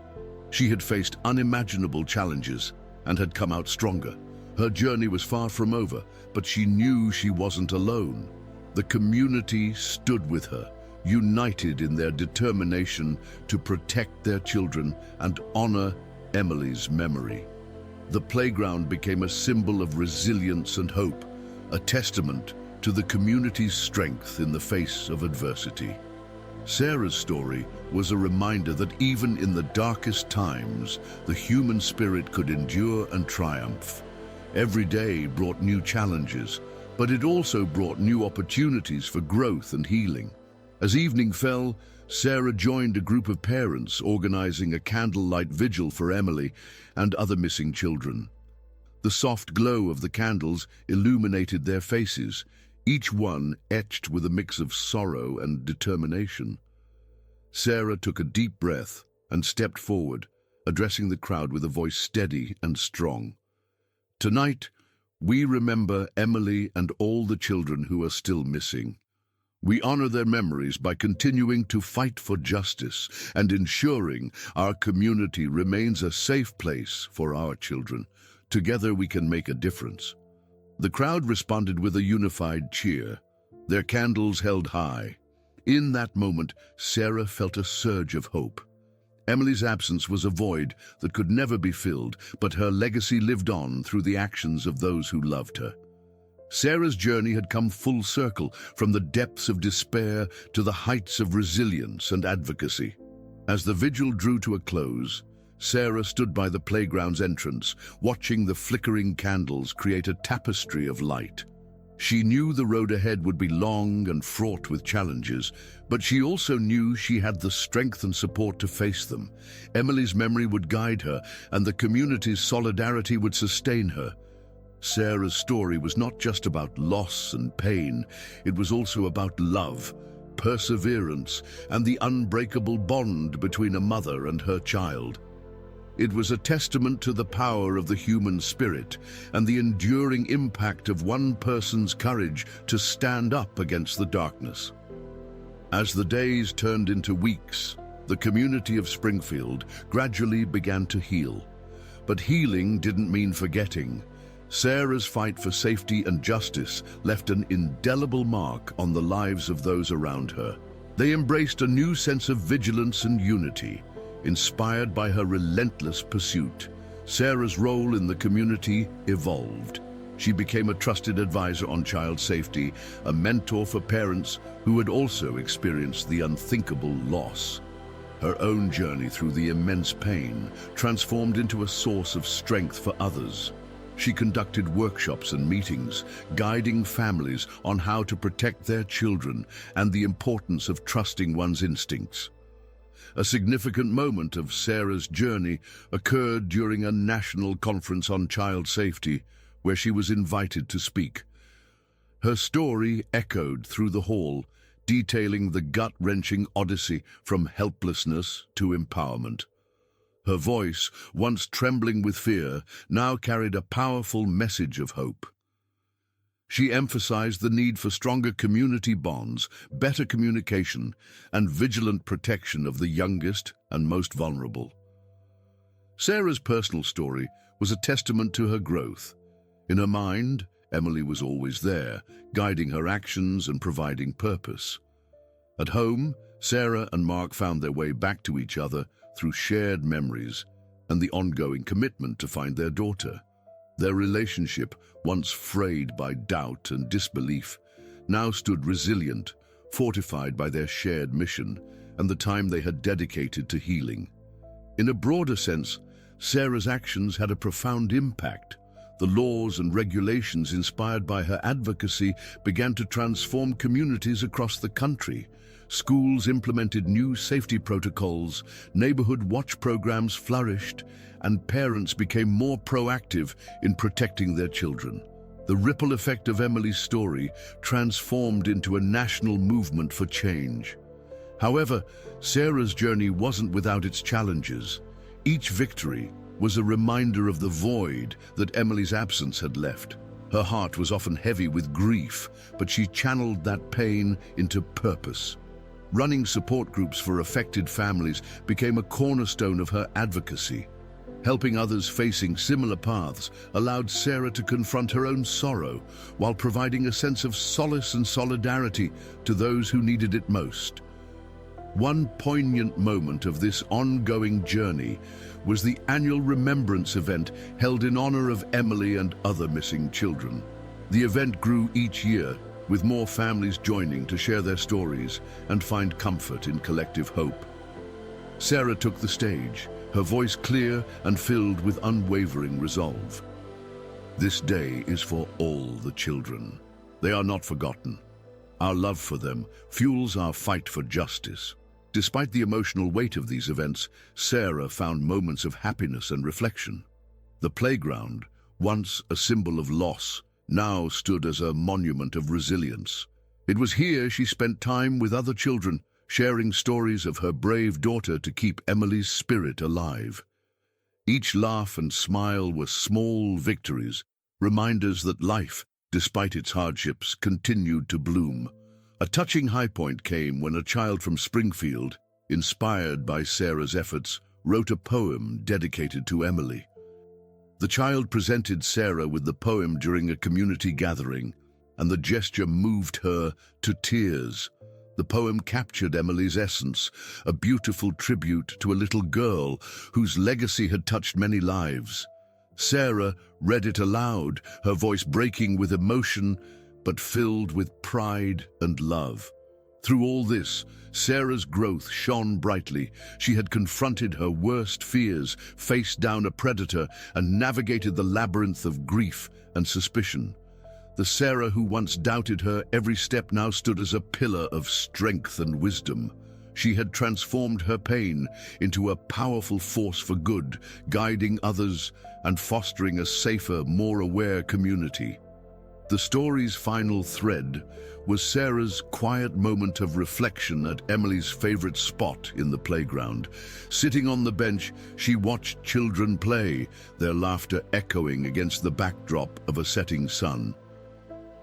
She had faced unimaginable challenges and had come out stronger. Her journey was far from over, but she knew she wasn't alone. The community stood with her, united in their determination to protect their children and honor Emily's memory. The playground became a symbol of resilience and hope, a testament to the community's strength in the face of adversity. Sarah's story was a reminder that even in the darkest times, the human spirit could endure and triumph. Every day brought new challenges, but it also brought new opportunities for growth and healing. As evening fell, Sarah joined a group of parents organizing a candlelight vigil for Emily and other missing children. The soft glow of the candles illuminated their faces, each one etched with a mix of sorrow and determination. Sarah took a deep breath and stepped forward, addressing the crowd with a voice steady and strong. "Tonight, we remember Emily and all the children who are still missing. We honor their memories by continuing to fight for justice and ensuring our community remains a safe place for our children. Together we can make a difference. The crowd responded with a unified cheer, their candles held high. In that moment, Sarah felt a surge of hope. Emily's absence was a void that could never be filled, but her legacy lived on through the actions of those who loved her. Sarah's journey had come full circle, from the depths of despair to the heights of resilience and advocacy. As the vigil drew to a close, Sarah stood by the playground's entrance, watching the flickering candles create a tapestry of light. She knew the road ahead would be long and fraught with challenges, but she also knew she had the strength and support to face them. Emily's memory would guide her, and the community's solidarity would sustain her. Sarah's story was not just about loss and pain, it was also about love, perseverance, and the unbreakable bond between a mother and her child. It was a testament to the power of the human spirit and the enduring impact of one person's courage to stand up against the darkness. As the days turned into weeks, the community of Springfield gradually began to heal. But healing didn't mean forgetting. Sarah's fight for safety and justice left an indelible mark on the lives of those around her. They embraced a new sense of vigilance and unity. Inspired by her relentless pursuit, Sarah's role in the community evolved. She became a trusted advisor on child safety, a mentor for parents who had also experienced the unthinkable loss. Her own journey through the immense pain transformed into a source of strength for others. She conducted workshops and meetings, guiding families on how to protect their children and the importance of trusting one's instincts. A significant moment of Sarah's journey occurred during a national conference on child safety, where she was invited to speak. Her story echoed through the hall, detailing the gut-wrenching odyssey from helplessness to empowerment. Her voice, once trembling with fear, now carried a powerful message of hope. She emphasized the need for stronger community bonds, better communication, and vigilant protection of the youngest and most vulnerable. Sarah's personal story was a testament to her growth. In her mind, Emily was always there, guiding her actions and providing purpose. At home, Sarah and Mark found their way back to each other through shared memories and the ongoing commitment to find their daughter. Their relationship, once frayed by doubt and disbelief, now stood resilient, fortified by their shared mission and the time they had dedicated to healing. In a broader sense, Sarah's actions had a profound impact. The laws and regulations inspired by her advocacy began to transform communities across the country. Schools implemented new safety protocols, neighborhood watch programs flourished, and parents became more proactive in protecting their children. The ripple effect of Emily's story transformed into a national movement for change. However, Sarah's journey wasn't without its challenges. Each victory was a reminder of the void that Emily's absence had left. Her heart was often heavy with grief, but she channeled that pain into purpose. Running support groups for affected families became a cornerstone of her advocacy. Helping others facing similar paths allowed Sarah to confront her own sorrow while providing a sense of solace and solidarity to those who needed it most. One poignant moment of this ongoing journey was the annual remembrance event held in honor of Emily and other missing children. The event grew each year, with more families joining to share their stories and find comfort in collective hope. Sarah took the stage, her voice clear and filled with unwavering resolve. This day is for all the children. They are not forgotten. Our love for them fuels our fight for justice. Despite the emotional weight of these events, Sarah found moments of happiness and reflection. The playground, once a symbol of loss, now stood as a monument of resilience. It was here she spent time with other children, sharing stories of her brave daughter to keep Emily's spirit alive. Each laugh and smile were small victories, reminders that life, despite its hardships, continued to bloom. A touching high point came when a child from Springfield, inspired by Sarah's efforts, wrote a poem dedicated to Emily. The child presented Sarah with the poem during a community gathering, and the gesture moved her to tears. The poem captured Emily's essence, a beautiful tribute to a little girl whose legacy had touched many lives. Sarah read it aloud, her voice breaking with emotion, but filled with pride and love. Through all this, Sarah's growth shone brightly. She had confronted her worst fears, faced down a predator, and navigated the labyrinth of grief and suspicion. The Sarah who once doubted her every step now stood as a pillar of strength and wisdom. She had transformed her pain into a powerful force for good, guiding others and fostering a safer, more aware community. The story's final thread was Sarah's quiet moment of reflection at Emily's favorite spot in the playground. Sitting on the bench, she watched children play, their laughter echoing against the backdrop of a setting sun.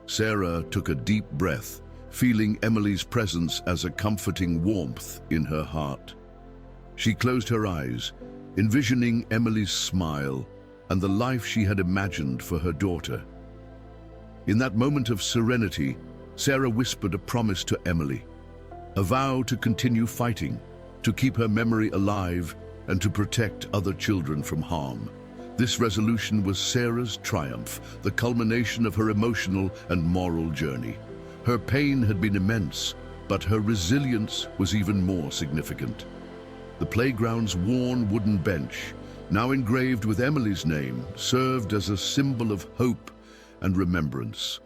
Sarah took a deep breath, feeling Emily's presence as a comforting warmth in her heart. She closed her eyes, envisioning Emily's smile and the life she had imagined for her daughter. In that moment of serenity, Sarah whispered a promise to Emily, a vow to continue fighting, to keep her memory alive, and to protect other children from harm. This resolution was Sarah's triumph, the culmination of her emotional and moral journey. Her pain had been immense, but her resilience was even more significant. The playground's worn wooden bench, now engraved with Emily's name, served as a symbol of hope and remembrance.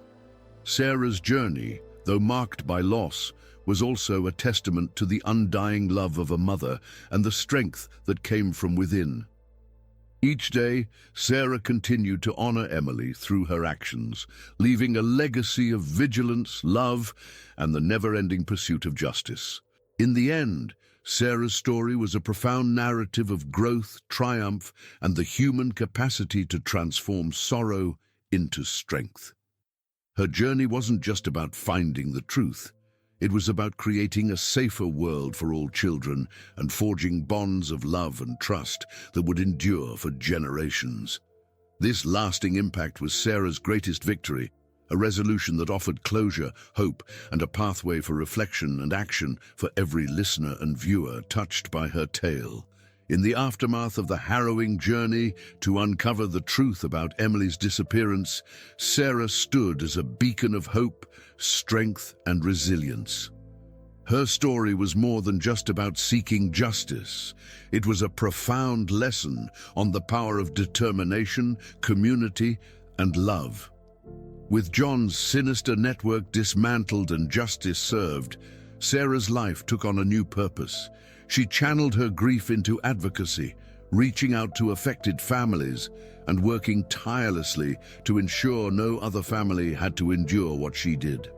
Sarah's journey, though marked by loss, was also a testament to the undying love of a mother and the strength that came from within. Each day, Sarah continued to honor Emily through her actions, leaving a legacy of vigilance, love, and the never-ending pursuit of justice. In the end, Sarah's story was a profound narrative of growth, triumph, and the human capacity to transform sorrow into strength. Her journey wasn't just about finding the truth. It was about creating a safer world for all children and forging bonds of love and trust that would endure for generations. This lasting impact was Sarah's greatest victory, a resolution that offered closure, hope, and a pathway for reflection and action for every listener and viewer touched by her tale. In the aftermath of the harrowing journey to uncover the truth about Emily's disappearance, Sarah stood as a beacon of hope, strength, and resilience. Her story was more than just about seeking justice. It was a profound lesson on the power of determination, community, and love. With John's sinister network dismantled and justice served, Sarah's life took on a new purpose. She channeled her grief into advocacy, reaching out to affected families and working tirelessly to ensure no other family had to endure what she did.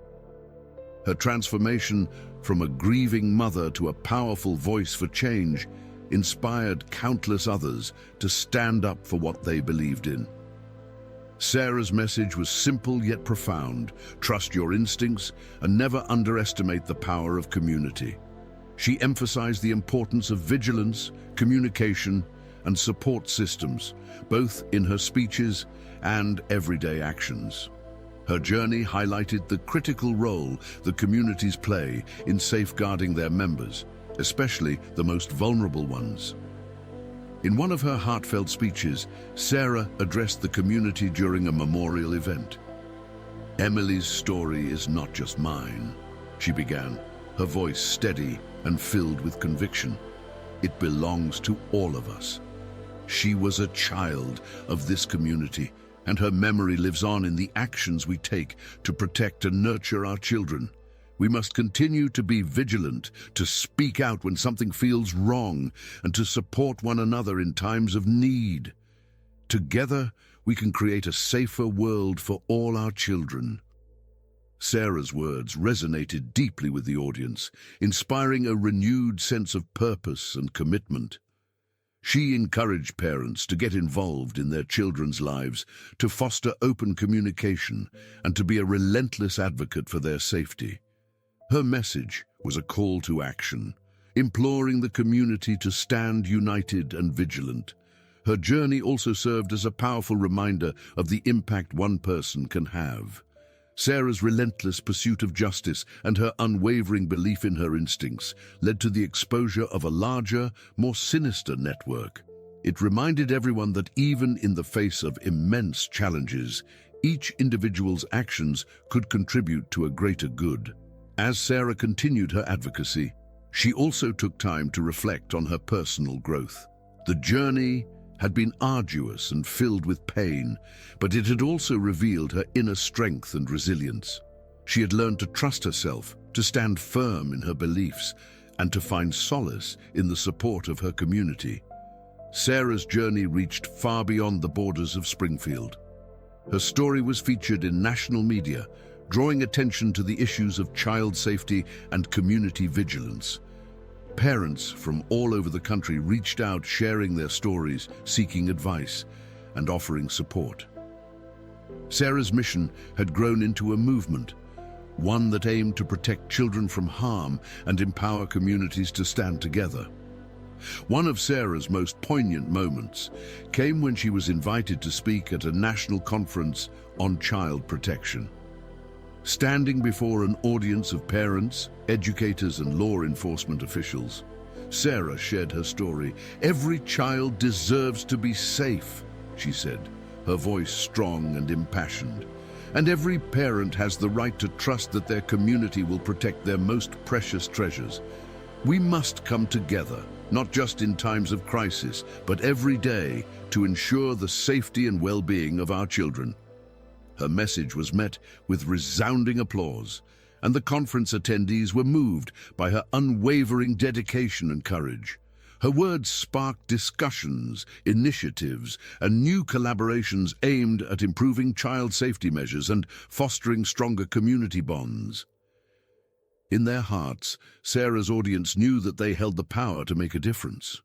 Her transformation from a grieving mother to a powerful voice for change inspired countless others to stand up for what they believed in. Sarah's message was simple yet profound: trust your instincts and never underestimate the power of community. She emphasized the importance of vigilance, communication, and support systems, both in her speeches and everyday actions. Her journey highlighted the critical role the communities play in safeguarding their members, especially the most vulnerable ones. In one of her heartfelt speeches, Sarah addressed the community during a memorial event. "Emily's story is not just mine," she began, her voice steady and filled with conviction. "It belongs to all of us. She was a child of this community, and her memory lives on in the actions we take to protect and nurture our children. We must continue to be vigilant, to speak out when something feels wrong, and to support one another in times of need. Together, we can create a safer world for all our children." Sarah's words resonated deeply with the audience, inspiring a renewed sense of purpose and commitment. She encouraged parents to get involved in their children's lives, to foster open communication, and to be a relentless advocate for their safety. Her message was a call to action, imploring the community to stand united and vigilant. Her journey also served as a powerful reminder of the impact one person can have. Sarah's relentless pursuit of justice and her unwavering belief in her instincts led to the exposure of a larger, more sinister network. It reminded everyone that even in the face of immense challenges, each individual's actions could contribute to a greater good. As Sarah continued her advocacy, she also took time to reflect on her personal growth. The journey had been arduous and filled with pain, but it had also revealed her inner strength and resilience. She had learned to trust herself, to stand firm in her beliefs, and to find solace in the support of her community. Sarah's journey reached far beyond the borders of Springfield. Her story was featured in national media, drawing attention to the issues of child safety and community vigilance. Parents from all over the country reached out, sharing their stories, seeking advice, and offering support. Sarah's mission had grown into a movement, one that aimed to protect children from harm and empower communities to stand together. One of Sarah's most poignant moments came when she was invited to speak at a national conference on child protection. Standing before an audience of parents, educators, and law enforcement officials, Sarah shared her story. "Every child deserves to be safe," she said, her voice strong and impassioned. "And every parent has the right to trust that their community will protect their most precious treasures. We must come together, not just in times of crisis, but every day, to ensure the safety and well-being of our children." Her message was met with resounding applause, and the conference attendees were moved by her unwavering dedication and courage. Her words sparked discussions, initiatives, and new collaborations aimed at improving child safety measures and fostering stronger community bonds. In their hearts, Sarah's audience knew that they held the power to make a difference.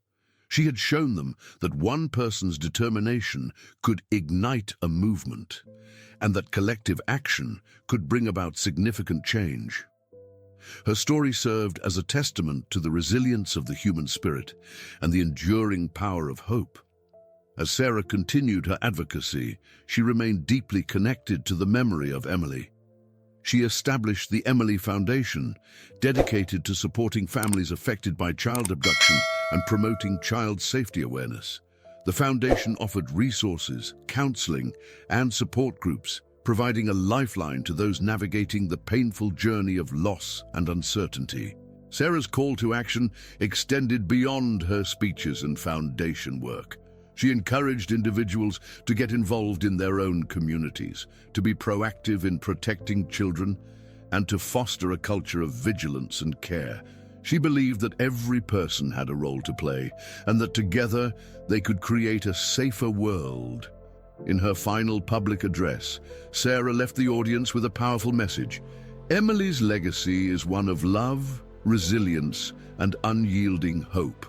She had shown them that one person's determination could ignite a movement, and that collective action could bring about significant change. Her story served as a testament to the resilience of the human spirit and the enduring power of hope. As Sarah continued her advocacy, she remained deeply connected to the memory of Emily. She established the Emily Foundation, dedicated to supporting families affected by child abduction and promoting child safety awareness. The foundation offered resources, counseling, and support groups, providing a lifeline to those navigating the painful journey of loss and uncertainty. Sarah's call to action extended beyond her speeches and foundation work. She encouraged individuals to get involved in their own communities, to be proactive in protecting children, and to foster a culture of vigilance and care. She believed that every person had a role to play, and that together they could create a safer world. In her final public address, Sarah left the audience with a powerful message. Emily's legacy is one of love, resilience, and unyielding hope.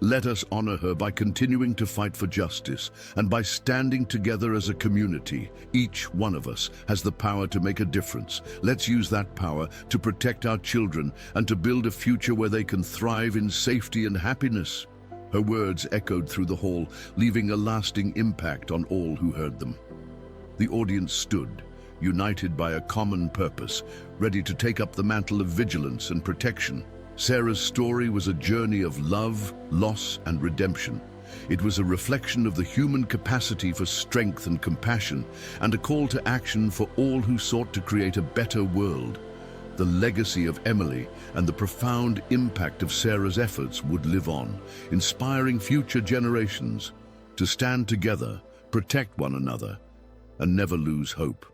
Let us honor her by continuing to fight for justice and by standing together as a community. Each one of us has the power to make a difference. Let's use that power to protect our children and to build a future where they can thrive in safety and happiness. Her words echoed through the hall, leaving a lasting impact on all who heard them. The audience stood, united by a common purpose, ready to take up the mantle of vigilance and protection. Sarah's story was a journey of love, loss, and redemption. It was a reflection of the human capacity for strength and compassion, and a call to action for all who sought to create a better world. The legacy of Emily and the profound impact of Sarah's efforts would live on, inspiring future generations to stand together, protect one another, and never lose hope.